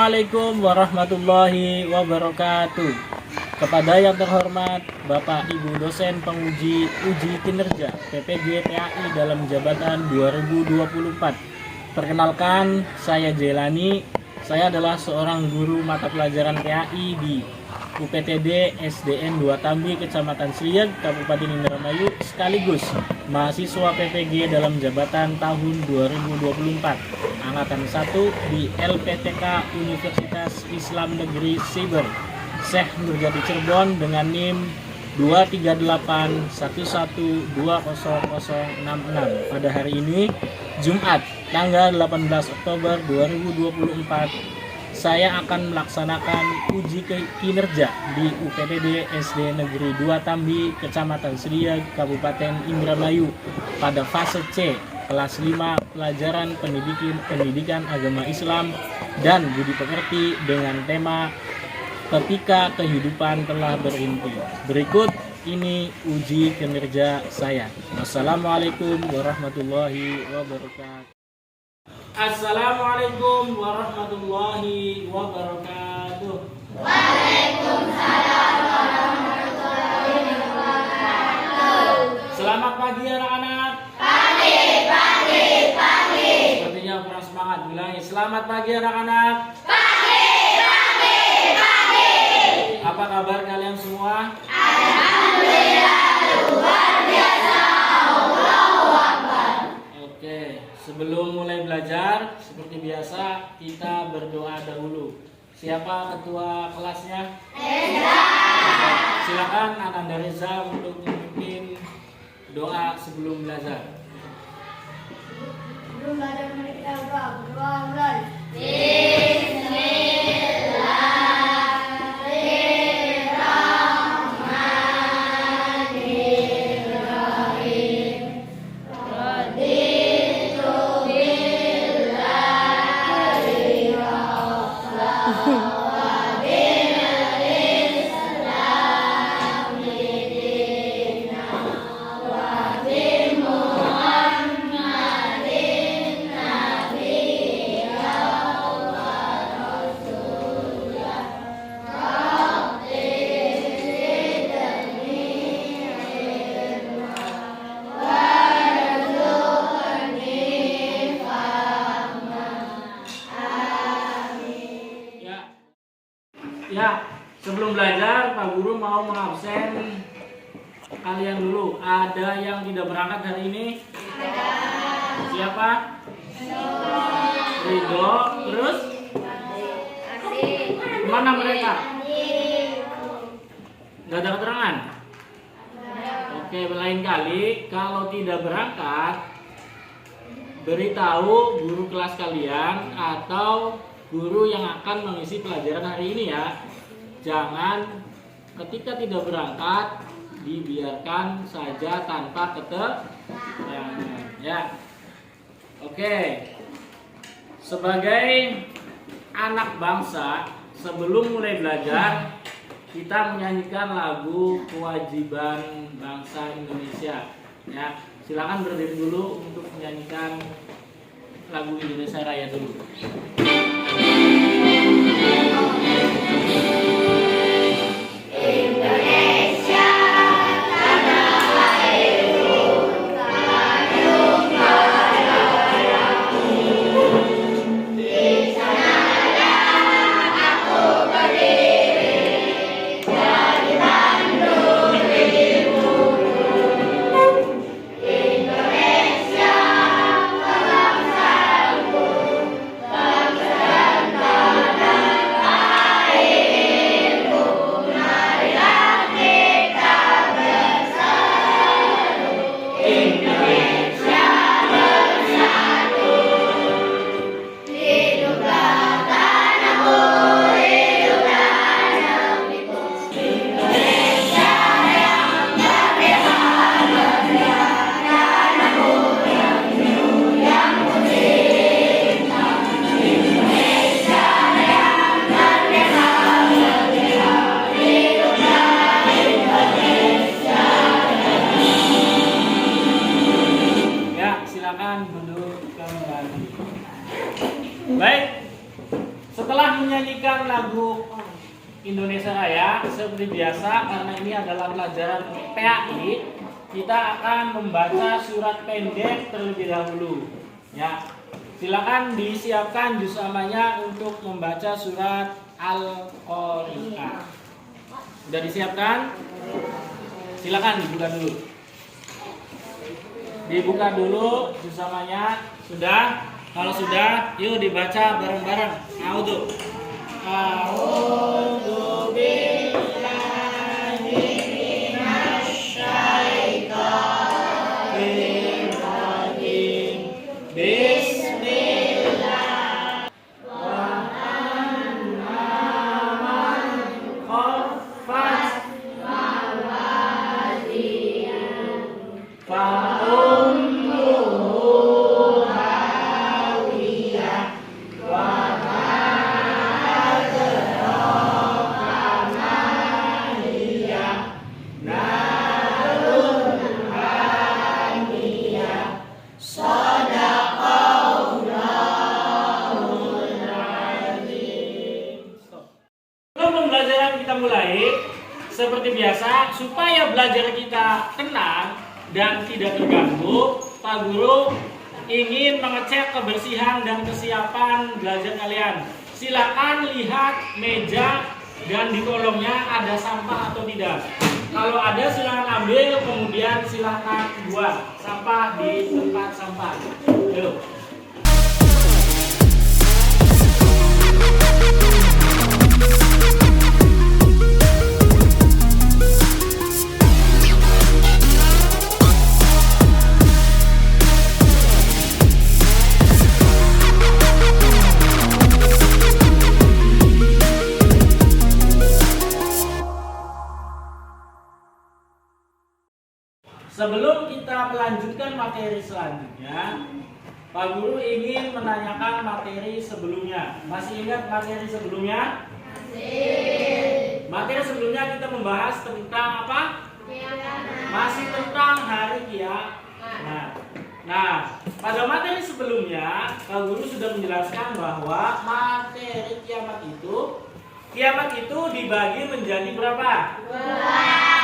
Assalamualaikum warahmatullahi wabarakatuh. Kepada yang terhormat Bapak Ibu dosen penguji uji kinerja PPG TAI dalam jabatan 2024. Perkenalkan, saya Jelani. Saya adalah seorang guru mata pelajaran TAI di UPTD SDN 2 Tambi, Kecamatan Srieg, Kabupaten Indramayu, sekaligus mahasiswa PPG dalam jabatan tahun 2024 Angkatan 1 di LPTK Universitas Islam Negeri Siber, Syekh Nurjati Cirebon dengan NIM 23811200066 pada hari ini Jumat tanggal 18 Oktober 2024. Saya akan melaksanakan uji kinerja di UPTD SD Negeri 2 Tambi, Kecamatan Srieg, Kabupaten Indramayu pada fase C, kelas 5 pelajaran pendidikan agama Islam dan budi pekerti dengan tema ketika kehidupan telah berhenti. Berikut ini uji kinerja saya. Wassalamualaikum warahmatullahi wabarakatuh. Assalamualaikum warahmatullahi wabarakatuh. Waalaikumsalam warahmatullahi wabarakatuh. Selamat pagi anak-anak. Pagi. Sepertinya kurang semangat. Ulangi. Selamat pagi anak-anak. Pagi. Apa kabar kalian semua? Alhamdulillah luar biasa. Allahu Akbar. Oke, sebelum mulai belajar, seperti biasa kita berdoa dahulu. Siapa ketua kelasnya? Reza. Silakan Ananda Reza untuk memimpin doa sebelum belajar. Sebelum belajar mari kita berdoa mulai. Ya, sebelum belajar Pak Guru mau mengabsen kalian dulu. Ada yang tidak berangkat hari ini? Siapa? Ridho. Terus? Kemana mereka? Gak ada keterangan? Oke, lain kali kalau tidak berangkat, beritahu guru kelas kalian atau guru yang akan mengisi pelajaran hari ini ya. Jangan ketika tidak berangkat dibiarkan saja tanpa keterangan ya. Oke. Sebagai anak bangsa, sebelum mulai belajar kita menyanyikan lagu kewajiban bangsa Indonesia ya. Silakan berdiri dulu untuk menyanyikan lagu Indonesia Raya dulu. Indonesia, bangsa Setelah menyanyikan lagu Indonesia Raya seperti biasa, karena ini adalah pelajaran PAI, kita akan membaca surat pendek terlebih dahulu. Ya, silakan disiapkan juz amanya untuk membaca surat Al-Qari'ah. Sudah disiapkan? Silakan dibuka dulu. Dibuka dulu juz amanya. Sudah? Kalau sudah, yuk dibaca bareng-bareng. A'udzu. A'udzu billahi minasyaitonir rajim. Bismillah. Wa man khaffat mawazinuhu fa seperti biasa, supaya belajar kita tenang dan tidak terganggu, Pak Guru ingin mengecek kebersihan dan kesiapan belajar kalian. Silakan lihat meja dan di kolongnya ada sampah atau tidak. Kalau ada silakan ambil, kemudian silakan buang sampah di tempat sampah. Yuk. Sebelum kita melanjutkan materi selanjutnya, Pak Guru ingin menanyakan materi sebelumnya. Masih ingat materi sebelumnya? Masih. Materi sebelumnya kita membahas tentang apa? Masih tentang hari kiamat. Nah, pada materi sebelumnya, Pak Guru sudah menjelaskan bahwa materi kiamat itu dibagi menjadi berapa? 2.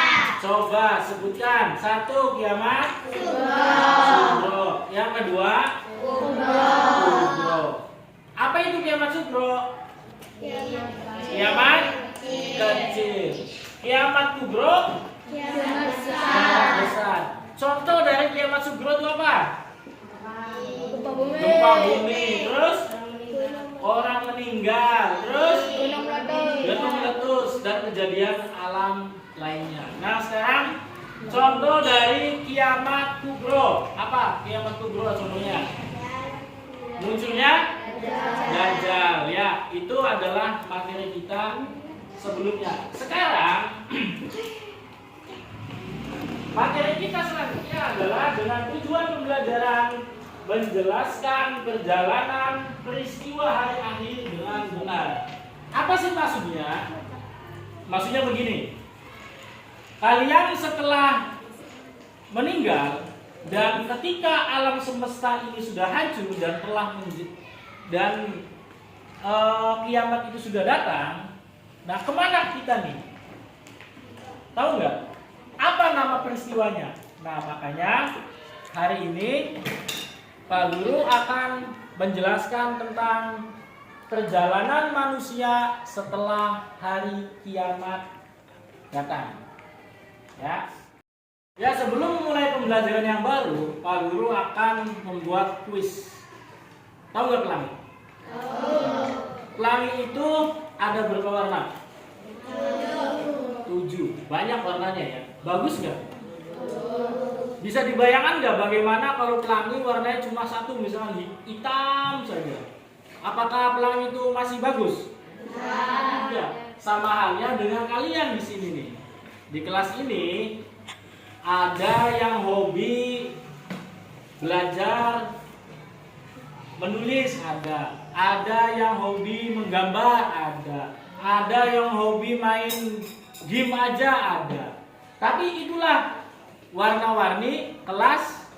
Coba sebutkan. 1 kiamat sugro. Yang kedua kubro. Apa itu kiamat sugro? Kiamat kecil. Kiamat kubro? Kiamat besar. Contoh dari kiamat sugro itu apa? Gempa bumi. Terus orang meninggal. Terus gunung meletus dan kejadian alam lainnya. Nah, sekarang contoh dari kiamat kubro. Apa kiamat kubro contohnya? Munculnya Dajjal. Ya, itu adalah materi kita sebelumnya. Sekarang materi kita selanjutnya adalah dengan tujuan pembelajaran menjelaskan perjalanan peristiwa hari akhir dengan benar. Apa sih maksudnya? Maksudnya begini. Kalian setelah meninggal dan ketika alam semesta ini sudah hancur dan telah kiamat itu sudah datang, nah kemana kita nih? Tahu nggak? Apa nama peristiwanya? Nah, makanya hari ini Pak Guru akan menjelaskan tentang perjalanan manusia setelah hari kiamat datang. Ya, sebelum memulai pembelajaran yang baru, Pak Guru akan membuat kuis. Tahu nggak pelangi? Pelangi itu ada berapa warna? 7. Banyak warnanya ya. Bagus nggak? Bisa dibayangkan nggak bagaimana kalau pelangi warnanya cuma 1, misalnya hitam saja? Apakah pelangi itu masih bagus? Tidak. Sama halnya dengan kalian di sini nih. Di kelas ini ada yang hobi belajar menulis, ada yang hobi menggambar, ada yang hobi main game aja ada. Tapi itulah warna-warni kelas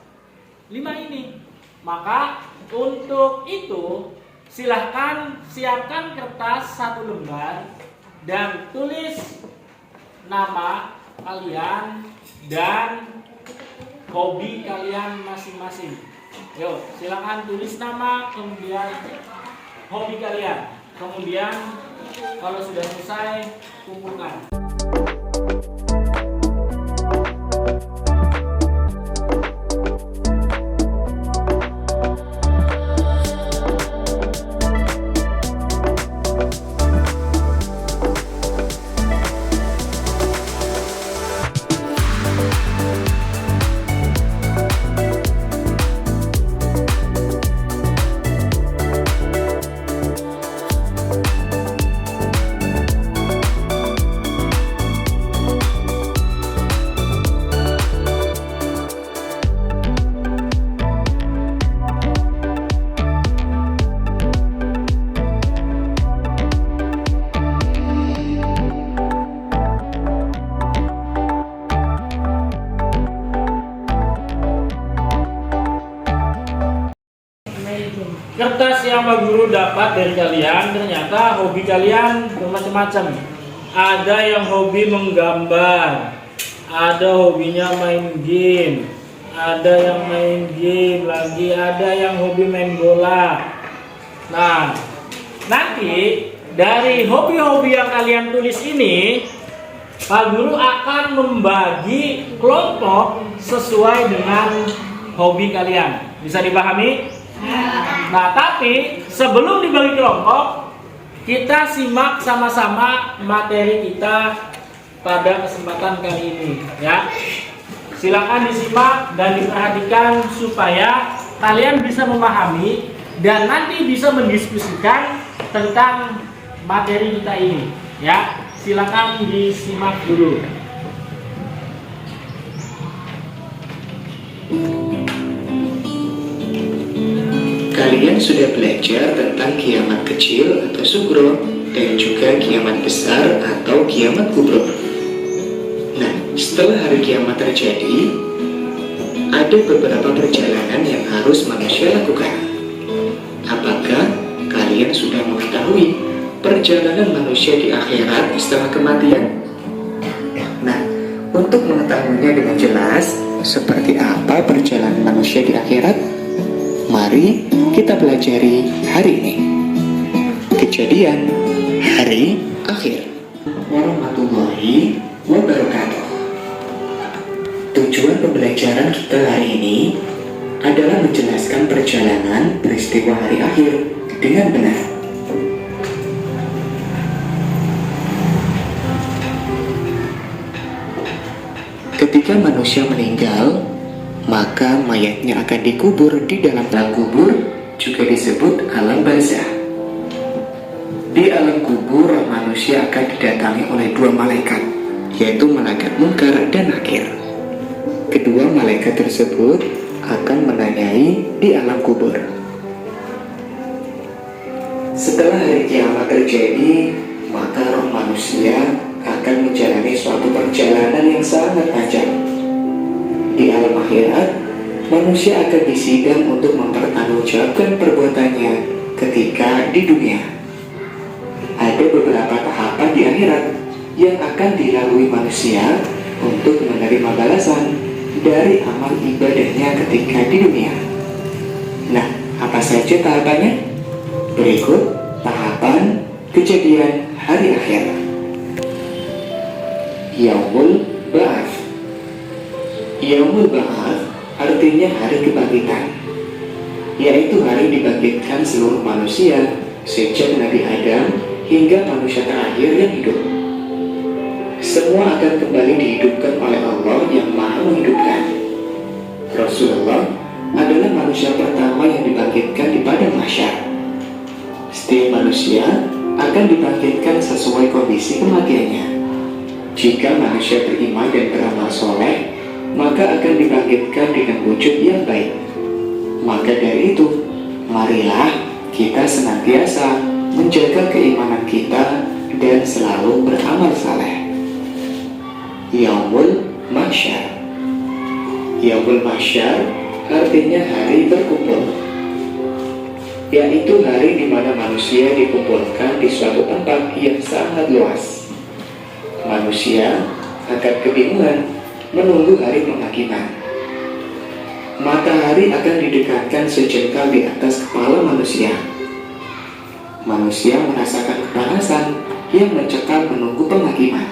5 ini. Maka untuk itu silahkan siapkan kertas 1 lembar dan tulis nama kalian dan hobi kalian masing-masing. Yuk, silakan tulis nama, kemudian hobi kalian. Kemudian kalau sudah selesai, kumpulkan. Kertas yang Pak Guru dapat dari kalian, ternyata hobi kalian bermacam-macam. Ada yang hobi menggambar, ada hobinya main game, ada yang main game lagi, ada yang hobi main bola. Nah, nanti dari hobi-hobi yang kalian tulis ini, Pak Guru akan membagi kelompok sesuai dengan hobi kalian. Bisa dipahami? Nah, tapi sebelum dibagi kelompok, kita simak sama-sama materi kita pada kesempatan kali ini, ya. Silakan disimak dan diperhatikan supaya kalian bisa memahami dan nanti bisa mendiskusikan tentang materi kita ini, ya. Silakan disimak dulu. Kalian sudah belajar tentang kiamat kecil atau sugro dan juga kiamat besar atau kiamat kubro. Nah, setelah hari kiamat terjadi, ada beberapa perjalanan yang harus manusia lakukan. Apakah kalian sudah mengetahui perjalanan manusia di akhirat setelah kematian? Nah, untuk mengetahuinya dengan jelas, seperti apa perjalanan manusia di akhirat, mari kita pelajari hari ini. Kejadian hari akhir. Warahmatullahi wabarakatuh. Tujuan pembelajaran kita hari ini adalah menjelaskan perjalanan peristiwa hari akhir dengan benar. Ketika manusia meninggal, maka mayatnya akan dikubur di dalam alam kubur, juga disebut alam barzah. Di alam kubur, manusia akan didatangi oleh 2 malaikat, yaitu malaikat Munkar dan Nakir. Kedua malaikat tersebut akan menanyai di alam kubur. Setelah hari kiamat terjadi, maka roh manusia akan menjalani suatu perjalanan yang sangat panjang. Di alam akhirat, manusia akan disidang untuk mempertanggungjawabkan perbuatannya ketika di dunia. Ada beberapa tahapan di akhirat yang akan dilalui manusia untuk menerima balasan dari amal ibadahnya ketika di dunia. Nah, apa saja tahapannya? Berikut tahapan kejadian hari akhir. Yaumul Ba'ats. Yaumul Ba'ats artinya hari kebangkitan, yaitu hari dibangkitkan seluruh manusia sejak Nabi Adam hingga manusia terakhir yang hidup. Semua akan kembali dihidupkan oleh Allah yang Maha Menghidupkan. Rasulullah adalah manusia pertama yang dibangkitkan di padang mahsyar. Setiap manusia akan dibangkitkan sesuai kondisi kematiannya. Jika manusia beriman dan beramal soleh, maka akan dibangkitkan dengan wujud yang baik. Maka dari itu, marilah kita senantiasa menjaga keimanan kita dan selalu beramal saleh. Yaumul Mahsyar. Yaumul Mahsyar artinya hari berkumpul. yaitu hari di mana manusia dikumpulkan di suatu tempat yang sangat luas. Manusia akan kebingungan menunggu hari penghakiman. Matahari akan didekatkan sejengkal di atas kepala manusia. Manusia merasakan kepanasan yang mencekam menunggu penghakiman.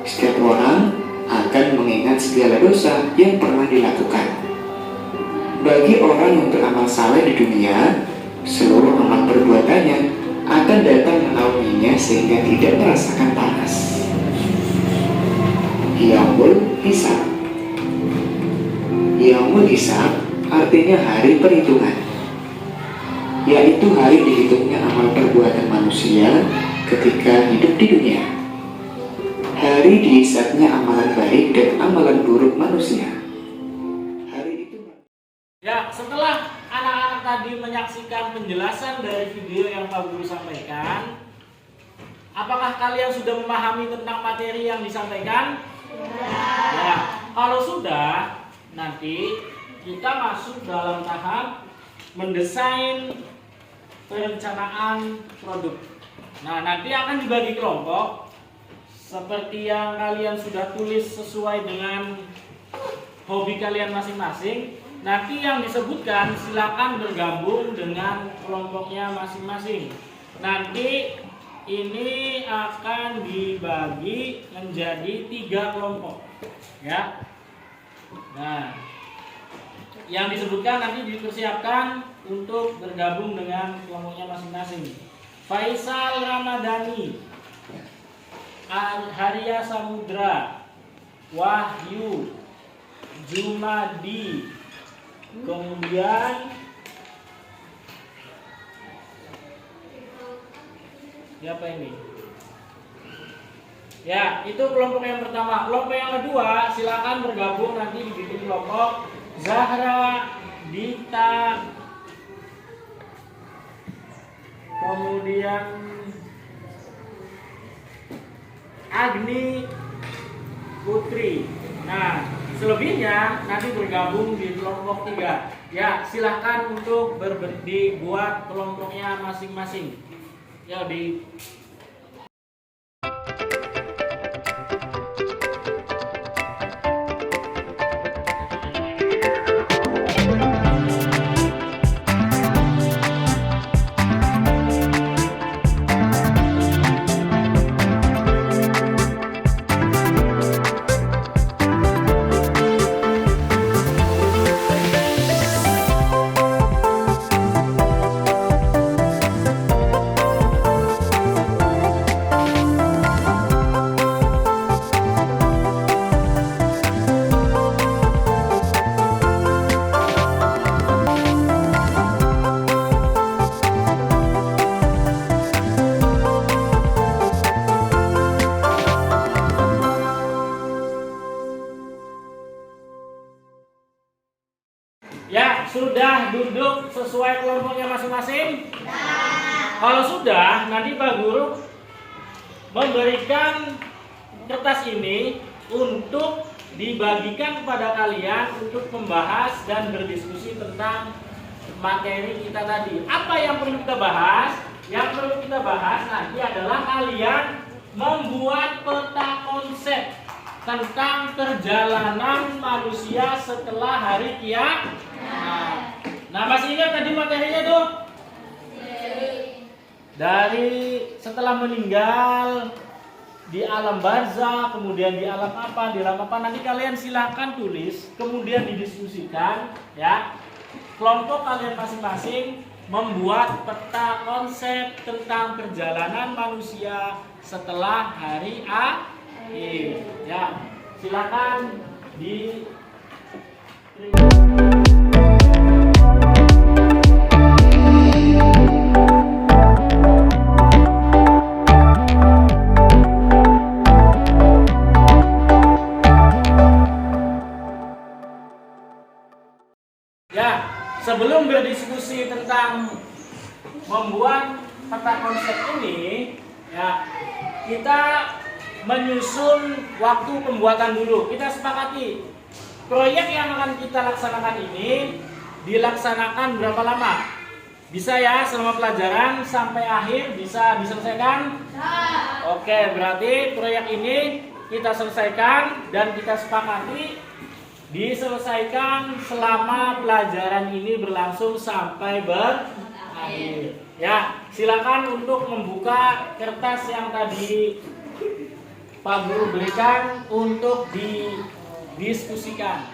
Setiap orang akan mengingat segala dosa yang pernah dilakukan. Bagi orang yang beramal saleh di dunia, seluruh amal perbuatannya akan datang menaunginya sehingga tidak merasakan panas. Yaumul Hisab. Yaumul Hisab artinya hari perhitungan, yaitu hari dihitungnya amal perbuatan manusia ketika hidup di dunia. Hari dihisabnya amalan baik dan amalan buruk manusia. Hari itu. Ya, setelah anak-anak tadi menyaksikan penjelasan dari video yang Pak Guru sampaikan, apakah kalian sudah memahami tentang materi yang disampaikan? Ya, kalau sudah, nanti kita masuk dalam tahap mendesain perencanaan produk. Nah, nanti akan dibagi kelompok seperti yang kalian sudah tulis sesuai dengan hobi kalian masing-masing. Nanti yang disebutkan silakan bergabung dengan kelompoknya masing-masing. Nanti ini akan dibagi menjadi 3 kelompok, ya. Nah, yang disebutkan nanti dipersiapkan untuk bergabung dengan kelompoknya masing-masing. Faisal Ramadhani, Haria Samudra, Wahyu, Jumadi, kemudian siapa ini? Ya, itu kelompok yang pertama. Kelompok yang kedua silakan bergabung nanti dibikin kelompok Zahra, Dita, kemudian Agni, Putri. Nah, selebihnya nanti bergabung di kelompok 3. Ya, silahkan untuk dibuat kelompoknya masing-masing. Ya, di ya, sudah duduk sesuai kelompoknya masing-masing? Kalau sudah, nanti Pak Guru memberikan kertas ini untuk dibagikan kepada kalian untuk membahas dan berdiskusi tentang materi kita tadi. Apa yang perlu kita bahas? Yang perlu kita bahas nanti adalah kalian membuat peta konsep tentang perjalanan manusia setelah hari kiamat. Nah, masih ingat tadi materinya tuh? Dari setelah meninggal, di alam barzakh, kemudian di alam apa, nanti kalian silahkan tulis, kemudian didiskusikan, ya. Kelompok kalian masing-masing membuat peta konsep tentang perjalanan manusia setelah hari akhir, ya. Silakan di sebelum berdiskusi tentang membuat peta konsep ini, ya, kita menyusun waktu pembuatan dulu. Kita sepakati proyek yang akan kita laksanakan ini dilaksanakan berapa lama? Bisa ya selama pelajaran sampai akhir bisa diselesaikan? Oke, berarti proyek ini kita selesaikan dan kita sepakati diselesaikan selama pelajaran ini berlangsung sampai berakhir. Ya, silakan untuk membuka kertas yang tadi Pak Guru berikan untuk didiskusikan.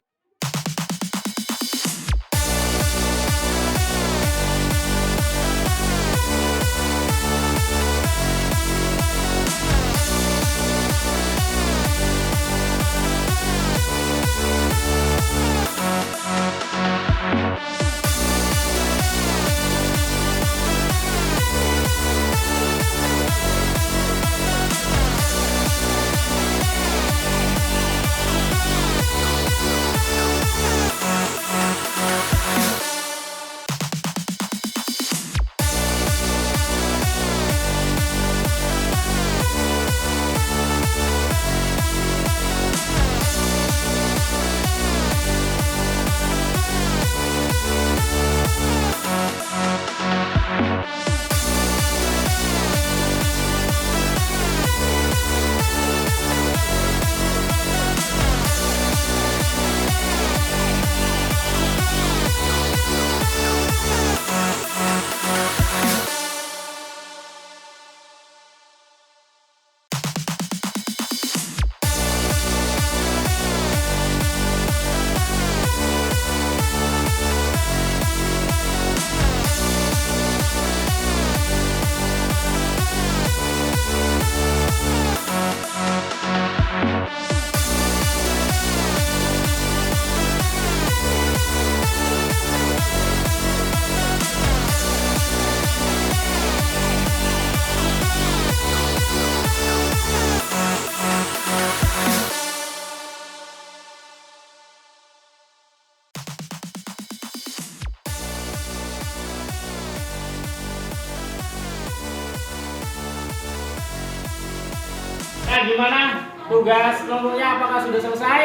Gimana tugas kelompoknya, apakah sudah selesai?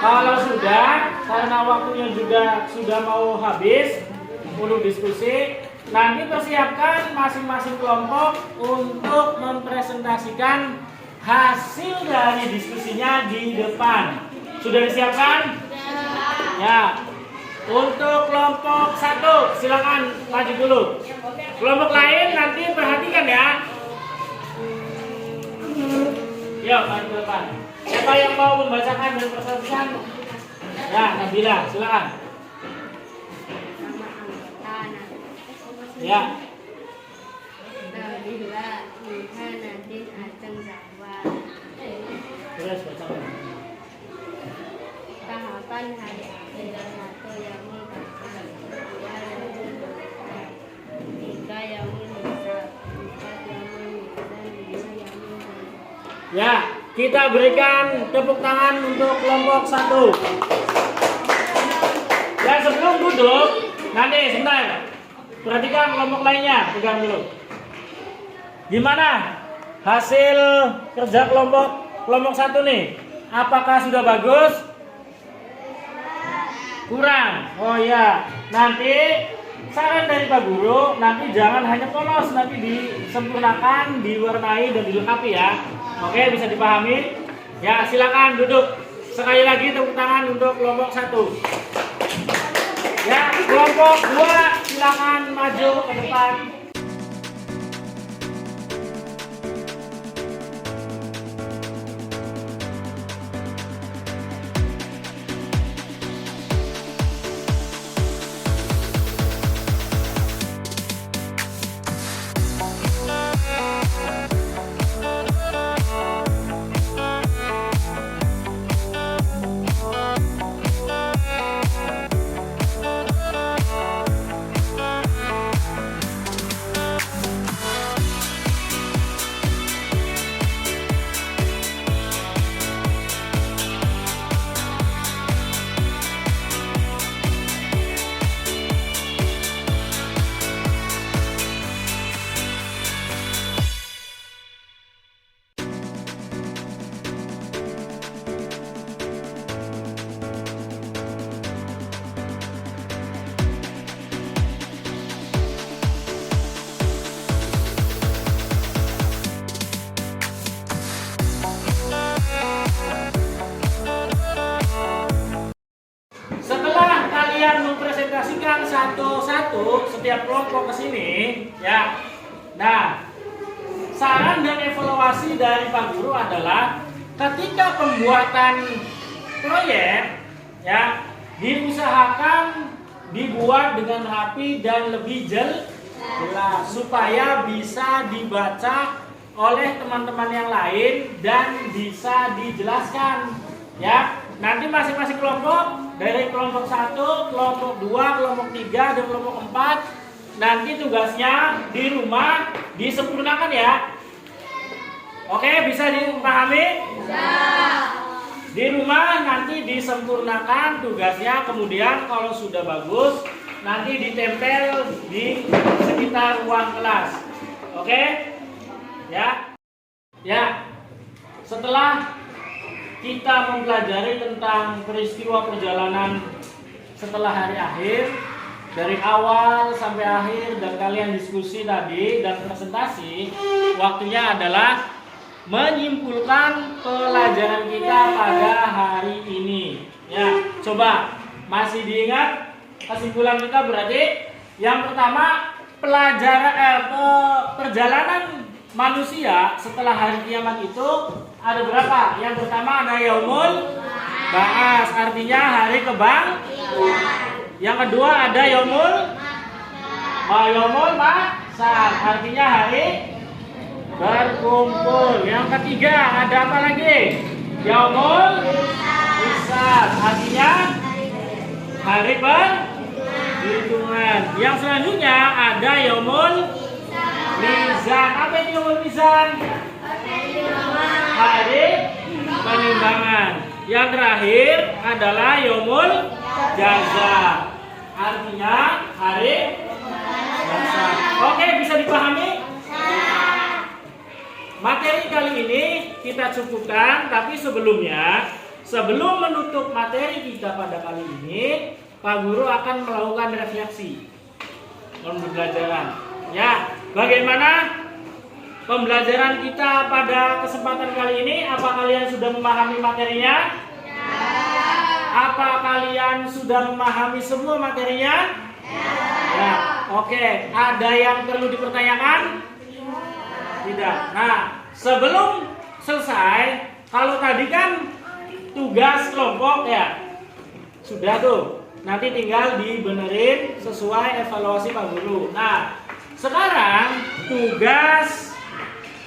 Kalau sudah, karena waktunya juga sudah mau habis untuk diskusi, nanti persiapkan masing-masing kelompok untuk mempresentasikan hasil dari diskusinya di depan. Sudah disiapkan? Ya. Untuk kelompok 1 silakan maju dulu. Kelompok lain nanti perhatikan ya. Yuk, maju ke depan. Siapa yang mau membacakan dan presentasikan? Ya, Nabila, silakan. Ya. Nabila Muhammadin Ajeng Jawa. Terus bacakan. Tahapan hari akhir 1 Yaumul Qiyamah, 2 Yaumul Hisab, 3 Yaumul Hisab, 4 Yaumul Mizan, 5 Yaumul Qiyamah. Ya, kita berikan tepuk tangan untuk kelompok 1. Dan sebelum duduk, nanti sebentar. Perhatikan kelompok lainnya, pegang dulu. Gimana hasil kerja kelompok 1 nih? Apakah sudah bagus? Kurang. Oh iya, nanti saran dari Pak Guru, nanti jangan hanya polos, nanti disempurnakan, diwarnai dan dilengkapi ya. Oke, bisa dipahami? Ya, silakan duduk. Sekali lagi tepuk tangan untuk kelompok 1. Ya, kelompok 2 silakan maju ke depan. kelompok ke sini, ya. Nah, saran dan evaluasi dari Pak Guru adalah ketika pembuatan proyek, ya, diusahakan dibuat dengan rapi dan lebih jelas supaya bisa dibaca oleh teman-teman yang lain dan bisa dijelaskan, ya. Nanti masing-masing kelompok dari kelompok 1, kelompok 2, kelompok 3 dan kelompok 4 nanti tugasnya di rumah disempurnakan, ya. Oke, bisa dipahami? Bisa. Di rumah nanti disempurnakan tugasnya, kemudian kalau sudah bagus nanti ditempel di sekitar ruang kelas. Oke? Ya. Ya. Setelah kita mempelajari tentang peristiwa perjalanan setelah hari akhir dari awal sampai akhir dan kalian diskusi tadi dan presentasi, waktunya adalah menyimpulkan pelajaran kita pada hari ini. Ya, coba masih diingat kesimpulan kita berarti yang pertama perjalanan manusia setelah hari kiamat itu ada berapa? Yang pertama ada yaumul ba'ats, artinya hari kebangkitan. Yang kedua ada yaumul mahsyar, artinya hari berkumpul. Yang ketiga ada apa lagi? Yaumul hisab, artinya hari perhitungan. Yang selanjutnya ada yaumul mizan. Apa itu yaumul mizan? Hari penimbangan. Yang terakhir adalah yaumul jaza, artinya hari jasa. Oke, bisa dipahami? Materi kali ini kita cukupkan, tapi sebelum menutup materi kita pada kali ini, Pak Guru akan melakukan refleksi pembelajaran. Ya, bagaimana pembelajaran kita pada kesempatan kali ini? Apa kalian sudah memahami materinya? Apa kalian sudah memahami semua materinya? Ya, oke. Ada yang perlu dipertanyakan? Tidak. Nah, sebelum selesai, kalau tadi kan tugas kelompok, ya sudah tuh. Nanti tinggal dibenerin sesuai evaluasi Pak Guru. Nah, sekarang tugas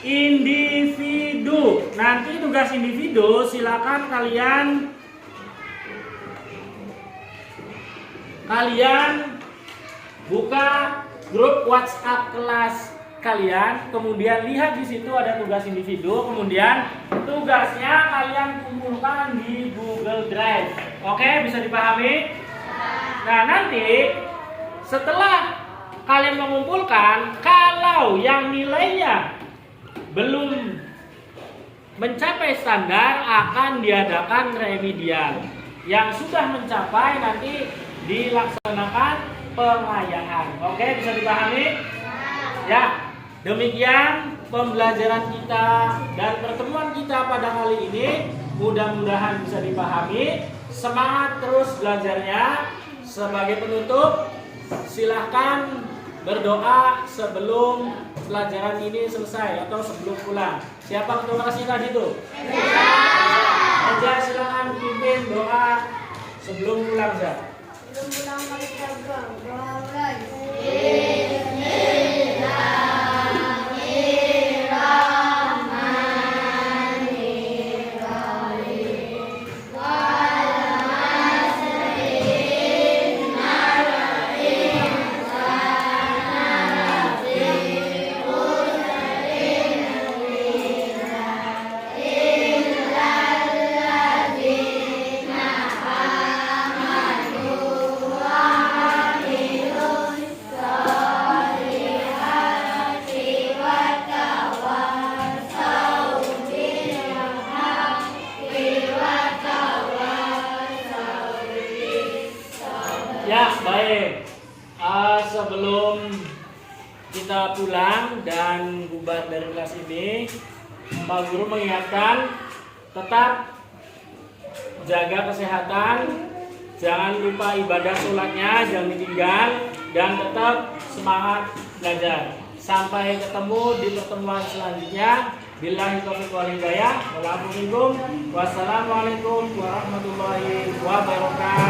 individu. Nanti tugas individu silakan kalian buka grup WhatsApp kelas kalian, kemudian lihat di situ ada tugas individu, kemudian tugasnya kalian kumpulkan di Google Drive. Oke, bisa dipahami? Nah, nanti setelah kalian mengumpulkan, kalau yang nilainya belum mencapai standar akan diadakan remedial. Yang sudah mencapai nanti dilaksanakan pengayaan. Oke, bisa dipahami? Ya, demikian pembelajaran kita dan pertemuan kita pada kali ini. Mudah-mudahan bisa dipahami. Semangat terus belajarnya. Sebagai penutup, silahkan berdoa sebelum pelajaran ini selesai atau sebelum pulang. Siapa ketua kelasnya tadi itu? Aja, silakan pimpin doa sebelum pulang, Zah. Sebelum pulang kita berdoa. Ya, baik. Sebelum kita pulang dan bubar dari kelas ini, Pak Guru mengingatkan tetap jaga kesehatan, jangan lupa ibadah sholatnya jangan ditinggal, dan tetap semangat belajar. Sampai ketemu di pertemuan selanjutnya. Billahi taufiq wal hidayah. Wassalamualaikum warahmatullahi wabarakatuh.